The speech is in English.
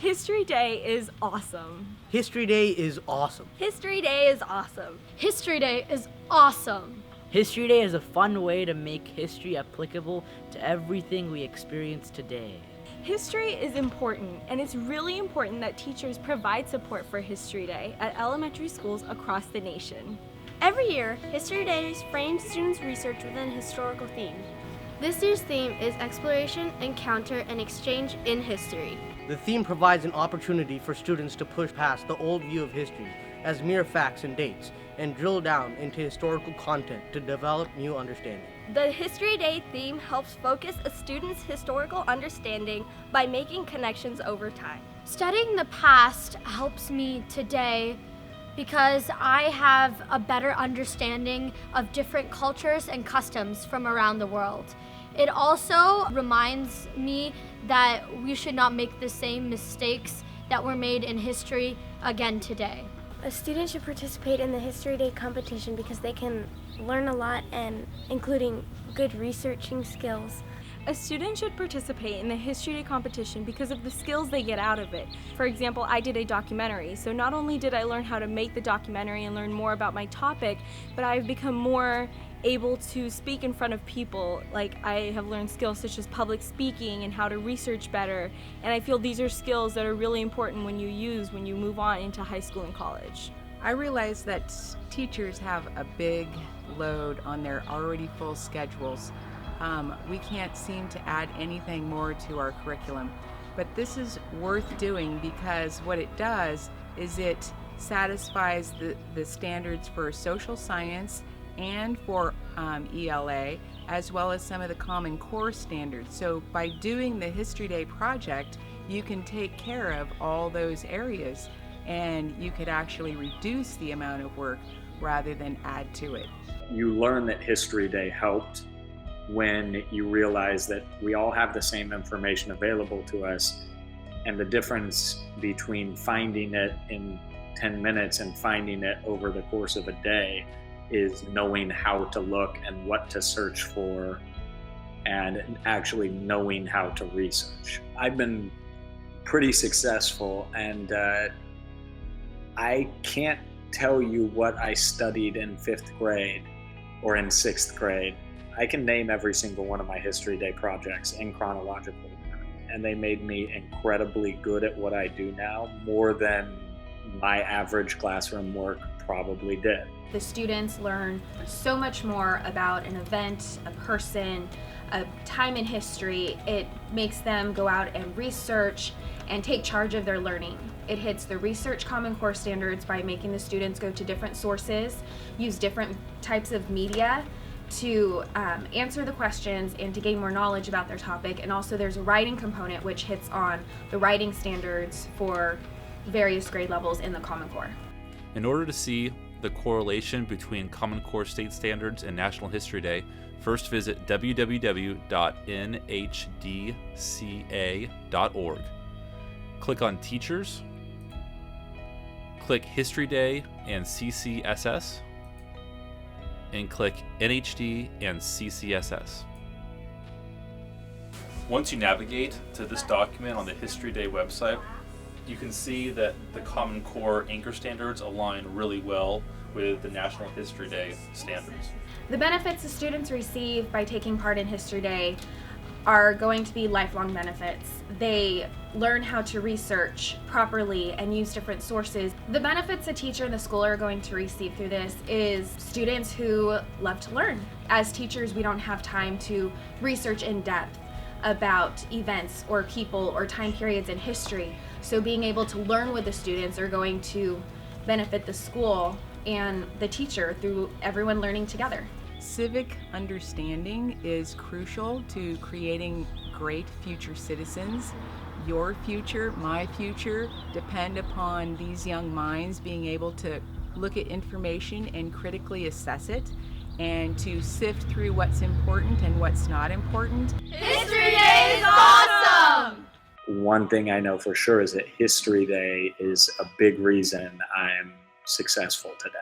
History Day is awesome. History Day is awesome. History Day is awesome. History Day is awesome. History Day is a fun way to make history applicable to everything we experience today. History is important, and it's really important that teachers provide support for History Day at elementary schools across the nation. Every year, History Day frames students' research within a historical theme. This year's theme is Exploration, Encounter, and Exchange in History. The theme provides an opportunity for students to push past the old view of history as mere facts and dates and drill down into historical content to develop new understanding. The History Day theme helps focus a student's historical understanding by making connections over time. Studying the past helps me today because I have a better understanding of different cultures and customs from around the world. It also reminds me that we should not make the same mistakes that were made in history again today. A student should participate in the History Day competition because they can learn a lot, and including good researching skills. A student should participate in the History Day competition because of the skills they get out of it. For example, I did a documentary, so not only did I learn how to make the documentary and learn more about my topic, but I've become more able to speak in front of people. Like, I have learned skills such as public speaking and how to research better, and I feel these are skills that are really important when you move on into high school and college. I realize that teachers have a big load on their already full schedules. We can't seem to add anything more to our curriculum, but this is worth doing because what it does is it satisfies the standards for social science and for ELA, as well as some of the Common Core standards. So by doing the History Day project, you can take care of all those areas, and you could actually reduce the amount of work rather than add to it. You learn that History Day helped when you realize that we all have the same information available to us, and the difference between finding it in 10 minutes and finding it over the course of a day is knowing how to look and what to search for and actually knowing how to research. I've been pretty successful, and I can't tell you what I studied in 5th grade or in 6th grade. I can name every single one of my History Day projects in chronological order, and they made me incredibly good at what I do now, more than my average classroom work probably did. The students learn so much more about an event, a person, a time in history. It makes them go out and research and take charge of their learning. It hits the research Common Core standards by making the students go to different sources, use different types of media to answer the questions and to gain more knowledge about their topic. And also there's a writing component which hits on the writing standards for various grade levels in the Common Core. In order to see the correlation between Common Core state standards and National History Day, first visit www.nhdca.org. Click on Teachers, click History Day and CCSS, and click NHD and CCSS. Once you navigate to this document on the History Day website, you can see that the Common Core anchor standards align really well with the National History Day standards. The benefits the students receive by taking part in History Day are going to be lifelong benefits. They learn how to research properly and use different sources. The benefits a teacher and the school are going to receive through this is students who love to learn. As teachers, we don't have time to research in depth about events or people or time periods in history. So being able to learn with the students are going to benefit the school and the teacher through everyone learning together. Civic understanding is crucial to creating great future citizens. Your future, my future, depend upon these young minds being able to look at information and critically assess it, and to sift through what's important and what's not important. History Day is awesome! One thing I know for sure is that History Day is a big reason I'm successful today.